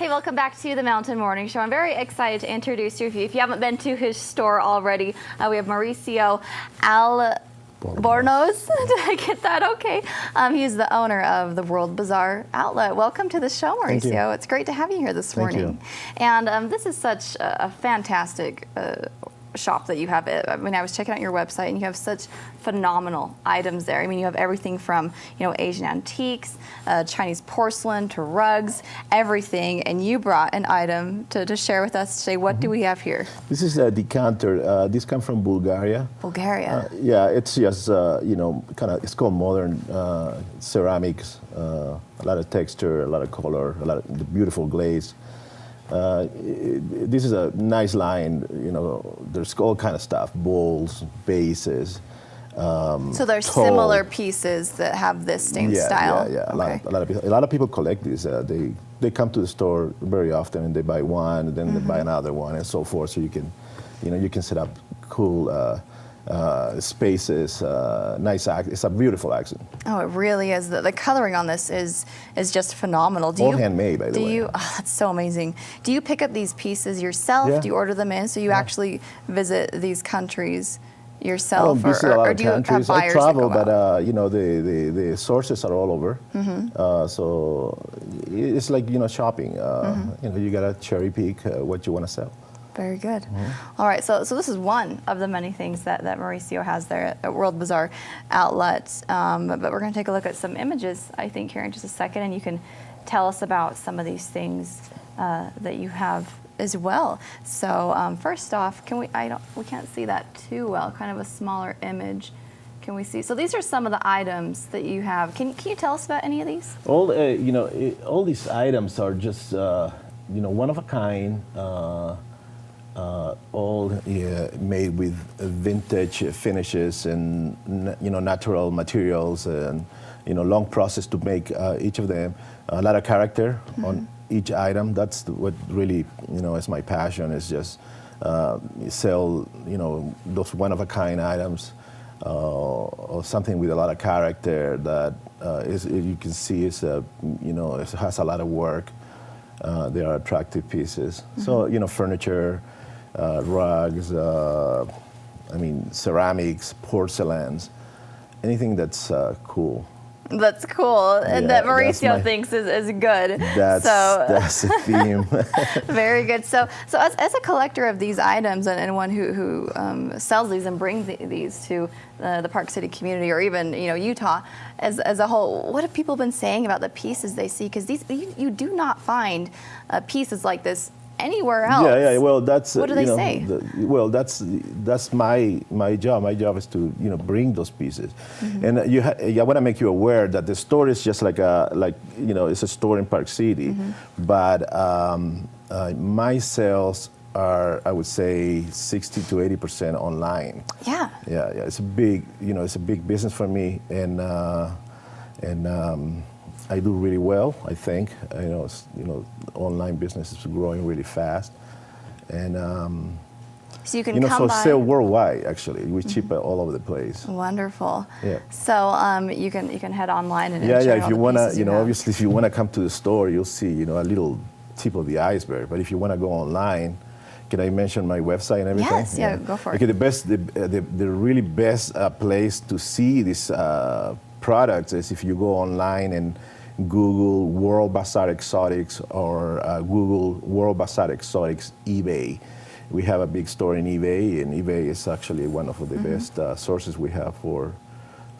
Hey, welcome back to the Mountain Morning Show. I'm very excited to introduce you. If you haven't been to his store already, we have Mauricio Albornoz. Did I get that okay? He's the owner of the World Bazaar Outlet. Welcome to the show, Mauricio. It's great to have you here this morning. And this is such a fantastic shop that you have. I mean, I was checking out your website, and you have such phenomenal items there. I mean, you have everything from, you know, Asian antiques, Chinese porcelain to rugs, everything. And you brought an item to share with us today. What do we have here? This is a decanter. This comes from Bulgaria. Bulgaria. Yeah, it's just you know, it's called modern ceramics. A lot of texture, a lot of color, a lot of beautiful glaze. This is a nice line, you know, there's all kind of stuff, bowls, bases. So there's similar pieces that have this same style? Yeah. A lot of people collect these. They come to the store very often and they buy one, and then they buy another one and so forth. So you can, you know, you can set up cool spaces, nice it's a beautiful accent. Oh, it really is. The coloring on this is just phenomenal. All handmade, by the way. Oh, that's so amazing. Do you pick up these pieces yourself? Yeah. Do you order them in? So you actually visit these countries yourself? I don't visit a lot of do you countries. have buyers I travel, that go out? but you know, the sources are all over. So it's like, you know, shopping. You know, you gotta cherry pick what you want to sell. Very good. All right, so this is one of the many things that Mauricio has there at World Bazaar Outlet. But we're going to take a look at some images, I think, here in just a second, and you can tell us about some of these things that you have as well. So first off, we can't see that too well. Kind of a smaller image. Can we see? So these are some of the items that you have. Can you tell us about any of these? All you know, all these items are just you know, one of a kind. All made with vintage finishes and, you know, natural materials, and, you know, long process to make each of them. A lot of character on each item. That's what really, you know, is my passion, is just sell, you know, those one-of-a-kind items or something with a lot of character that you can see is, you know, it has a lot of work. They are attractive pieces. So, you know, furniture, rugs, I mean, ceramics, porcelains, anything that's cool. That's cool, and that Mauricio thinks is good. That's the theme. Very good. So as a collector of these items and one who sells these and brings these to the Park City community, or even, you know, Utah as a whole, what have people been saying about the pieces they see? Because you do not find pieces like this anywhere else. Yeah. Well, that's what do they say? Well, that's my job. My job is to, you know, bring those pieces, and I want to make you aware that the store is just like you know, it's a store in Park City, but my sales are, I would say, 60 to 80% online. Yeah. It's a big, you know, it's a big business for me, and I do really well, I think. You know, online business is growing really fast, and so you can, you know, come so sell worldwide. Actually, we ship all over the place. Wonderful. Yeah. So you can head online and if you wanna, you know, obviously, if you wanna come to the store, you'll see, you know, a little tip of the iceberg. But if you wanna go online, can I mention my website and everything? Yes. Yeah. Go for it. Okay. The really best place to see these products is if you go online and Google World Bazaar Exotics, or Google World Bazaar Exotics eBay. We have a big store in eBay, and eBay is actually one of the best sources we have for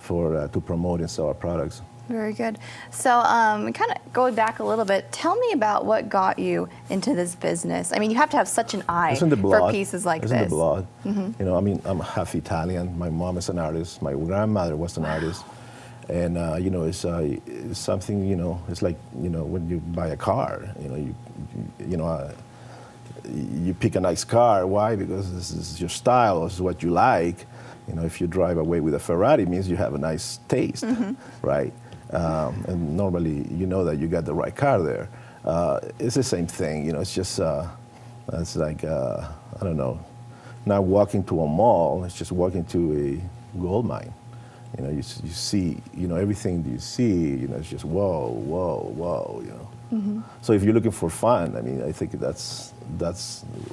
to promote and sell our products. Very good. So kind of going back a little bit, tell me about what got you into this business. I mean, you have to have such an eye for pieces like this. It's in the blood. You know, I mean, I'm half Italian. My mom is an artist. My grandmother was an artist. And you know, it's something, you know, it's like, you know, when you buy a car, you know, you pick a nice car. Why? Because this is your style. This is what you like. You know, if you drive away with a Ferrari, it means you have a nice taste, right? And normally, you know that you got the right car there. It's the same thing. You know, it's just it's like I don't know, not walking to a mall. It's just walking to a gold mine. You know, you see, you know, everything you see, you know, it's just whoa, whoa, whoa, you know. So if you're looking for fun, I mean, I think that's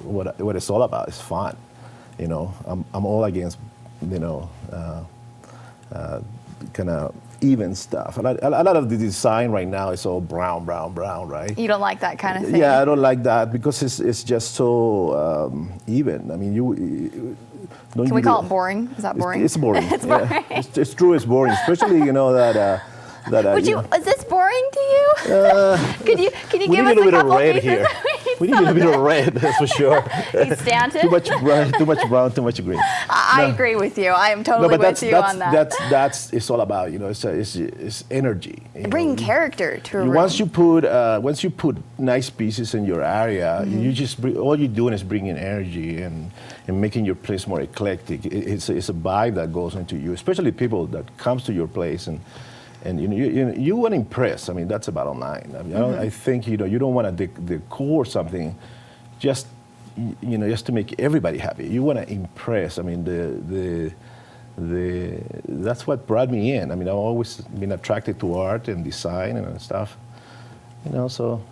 what it's all about, is fun. You know, I'm all against, you know, kind of even stuff. A lot of the design right now is all brown, right? You don't like that kind of thing? Yeah, I don't like that because it's just so even. I mean, Can we call it boring? Is that boring? It's boring. It's boring. Yeah. It's true. It's boring, especially you know that. Is this boring to you? Can you give us a couple pieces? Here. We need a little bit of red, that's for sure. You Stanton? Too much brown, too much green. I agree with you. I am totally with you on that. That's it's all about. You know, it's energy. Bringing character to a room. Once you put nice pieces in your area, you just all you're doing is bringing energy and making your place more eclectic. It's a vibe that goes into you, especially people that comes to your place and you want to impress. I mean, that's the bottom line. I mean, I think you don't want to decor something just to make everybody happy. You want to impress. I mean, that's what brought me in. I mean, I've always been attracted to art and design and stuff. You know, so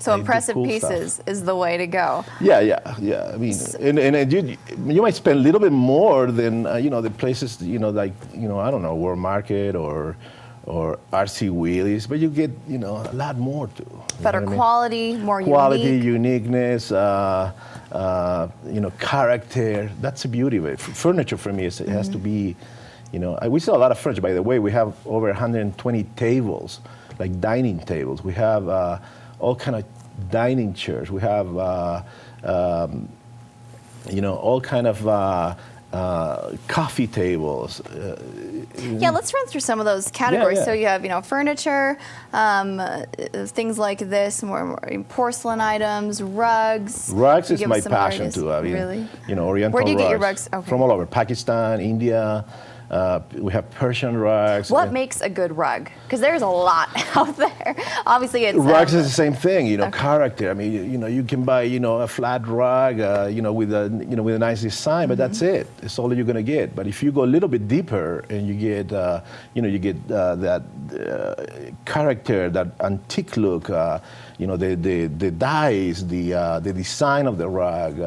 impressive cool pieces stuff is the way to go. Yeah. I mean, and you might spend a little bit more than the places like I don't know, World Market or RC Wheelies, but you get a lot more too. Better quality, more quality, uniqueness, character. That's the beauty of it. Furniture for me it has to be, we sell a lot of furniture. By the way, we have over 120 tables, like dining tables. We have all kind of dining chairs. We have, all kind of coffee tables. Yeah, let's run through some of those categories. Yeah. So you have, furniture, things like this, more porcelain items, rugs. Rugs is my passion too. I mean, really? Oriental rugs. Where do you get your rugs? Okay. From all over, Pakistan, India. We have Persian rugs. What makes a good rug? Because there's a lot out there. Obviously, it's rugs is the same thing. Character. I mean, you can buy a flat rug, with a nice design, but that's it. It's all you're gonna get. But if you go a little bit deeper and you get that character, that antique look, the dyes, the design of the rug.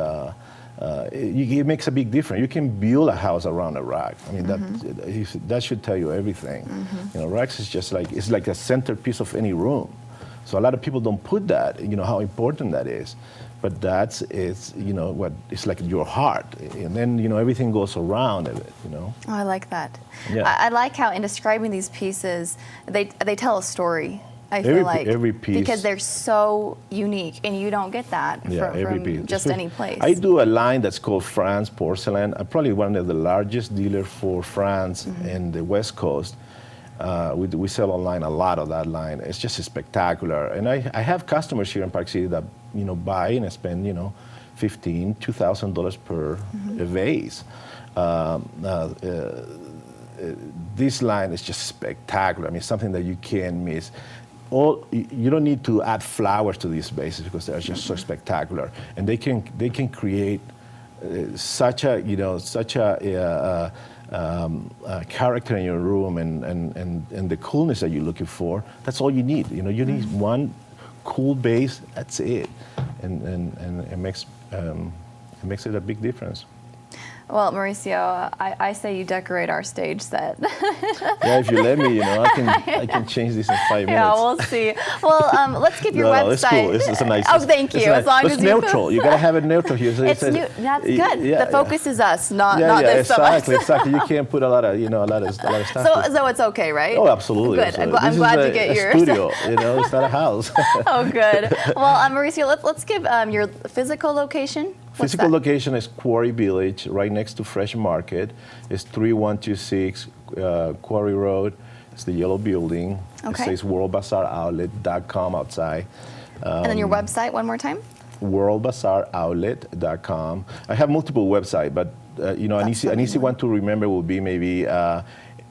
It makes a big difference. You can build a house around a rug. I mean, that should tell you everything. Rugs is just like a centerpiece of any room. So a lot of people don't put that. How important that is, but it's like your heart, and then everything goes around it. Oh, I like that. Yeah. I like how in describing these pieces, they tell a story. I feel like every piece, because they're so unique, and you don't get that from just any place. I do a line that's called France Porcelain. I'm probably one of the largest dealers for France in the West Coast. We sell online a lot of that line. It's just spectacular, and I have customers here in Park City that buy and spend $2,000 per vase. This line is just spectacular. I mean, something that you can't miss. You don't need to add flowers to these vases because they're just so spectacular, and they can create such a character in your room and the coolness that you're looking for. That's all you need. You need one cool base. That's it, and it makes it a big difference. Well, Mauricio, I say you decorate our stage set. Yeah, if you let me, I can change this in 5 minutes. Yeah, we'll see. Well, let's give your website. No, it's cool. It's a nice. Oh, thank you. Nice. As long as it's neutral. You gotta have it neutral here. So it's new. That's good. The focus is us, not this. Exactly. You can't put a lot of stuff. So it's okay, right? Oh, absolutely. Good. I'm glad to get your studio. It's not a house. Oh, good. Well, Mauricio, let's give your physical location. Physical location is Quarry Village, right next to Fresh Market. It's 3126 Quarry Road. It's the yellow building. Okay. It says WorldBazaarOutlet.com outside. And then your website one more time? WorldBazaarOutlet.com. I have multiple websites, but an easy one to remember would be maybe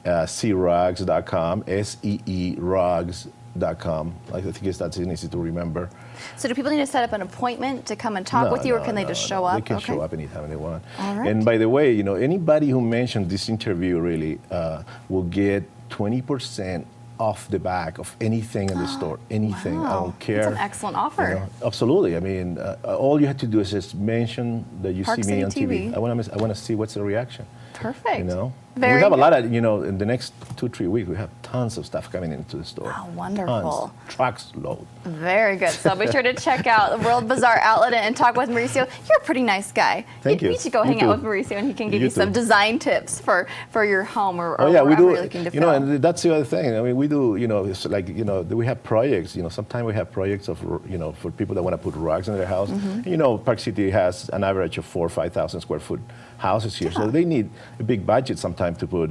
seerugs.com, SEE rugs.com. WorldBazaarOutlet080312.com. I think that's easy to remember. So do people need to set up an appointment to come and talk with you, or can they just show up? They can show up anytime they want. All right. And by the way, you know, anybody who mentioned this interview really will get 20% off the back of anything in the store. Anything. Wow. I don't care. That's an excellent offer. You know, absolutely. I mean, all you have to do is just mention that you Park see me City on TV. TV. I want to see what's the reaction. Perfect. You know, Very we have good. a lot of, you know, in the next 2-3 weeks, we have tons of stuff coming into the store. Oh, wonderful. Tons. Trucks load. Very good. So be sure to check out the World Bazaar Outlet and talk with Mauricio. You're a pretty nice guy. Thank you. You should go You hang out too. with Mauricio, and he can give You you some too. design tips for your home or Oh yeah, we wherever do. you're looking to You know, film. and that's the other thing. I mean, we do. You know, it's like, you know, we have projects. You know, sometimes we have projects of, you know, for people that want to put rugs in their house. Mm-hmm. You know, Park City has an average of 4,000 or 5,000 square foot houses here, so they need a big budget sometimes to put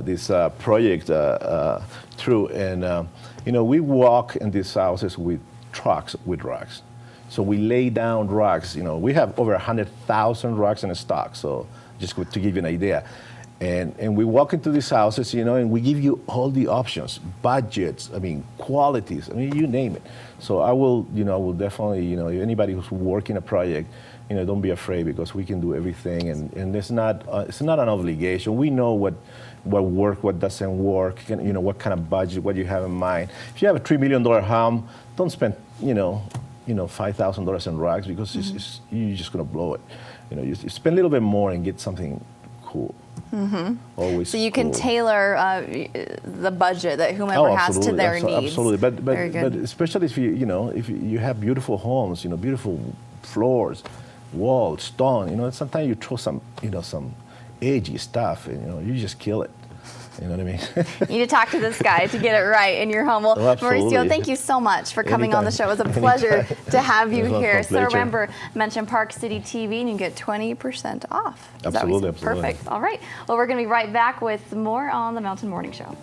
this project through. And you know, we walk in these houses with trucks with rugs. So we lay down rugs. You know, we have over 100,000 rugs in stock. So just to give you an idea. And we walk into these houses, you know, and we give you all the options, budgets, I mean, qualities, I mean, you name it. So I will definitely, you know, anybody who's working a project, you know, don't be afraid, because we can do everything, and it's not an obligation. We know what works, what doesn't work, and, you know, what kind of budget, what you have in mind. If you have a $3 million home, don't spend, you know, $5,000 in rugs, because you're just going to blow it. You know, you spend a little bit more and get something cool. Always. So you can cool. tailor the budget that whomever has to their needs. Absolutely, Very good. but especially if you have beautiful homes, you know, beautiful floors, walls, stone. You know, sometimes you throw some edgy stuff, and, you know, you just kill it. You know what I mean? You need to talk to this guy to get it right in your home. Well, absolutely. Mauricio, thank you so much for coming on the show. It was a Anytime. pleasure to have you It was here. my So pleasure. remember, mention Park City TV and you get 20% off. Is that what you Absolutely, said? absolutely. Perfect. All right. Well, we're going to be right back with more on the Mountain Morning Show.